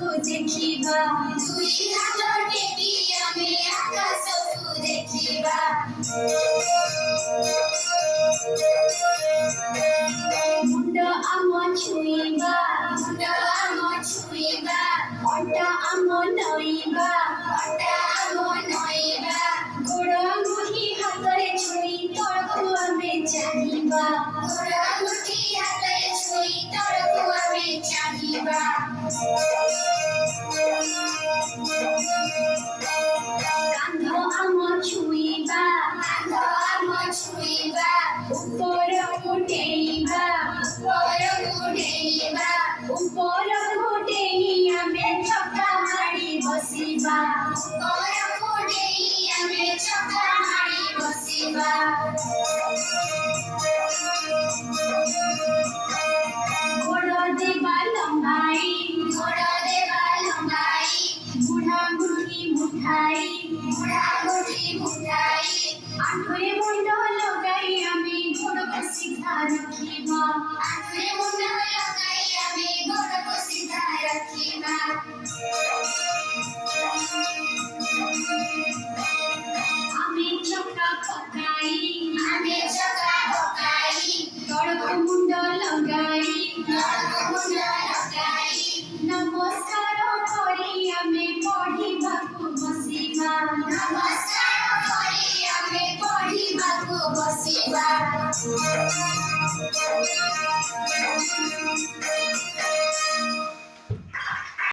ସବୁ ଦେଖିବା ଦୁଇ ହାତ ଟେକି ଆମେ ଆକାଶକୁ ଦେଖିବା ମୁଣ୍ଡ ଆମ ଛୁଇଁବା ଅଣ୍ଟା ଆମ ନଇଁବା ଗୋଡ଼ ମୁଠି ହାତରେ ଛୁଇଁ ତଳକୁ ଆମେ ଚାହିଁବା କାନ୍ଧ ଆମ ଛୁଇଁବା ଉପରକୁ ଡେଇଁବା ଉପରକୁ ଡେଇଁ ଆମେ ଚକା ମାଡ଼ି ବସିବା ଗୋଡ଼ ଦେବା ଲମ୍ବାଇ ବୁଢ଼ା ବୁଢ଼ୀ ମୁଠାଇ ଆଣ୍ଠୁରେ ମୁଣ୍ଡ ଲଗାଇ ଆମେ ଗୋଡ଼କୁ ସିଧା ରଖିବା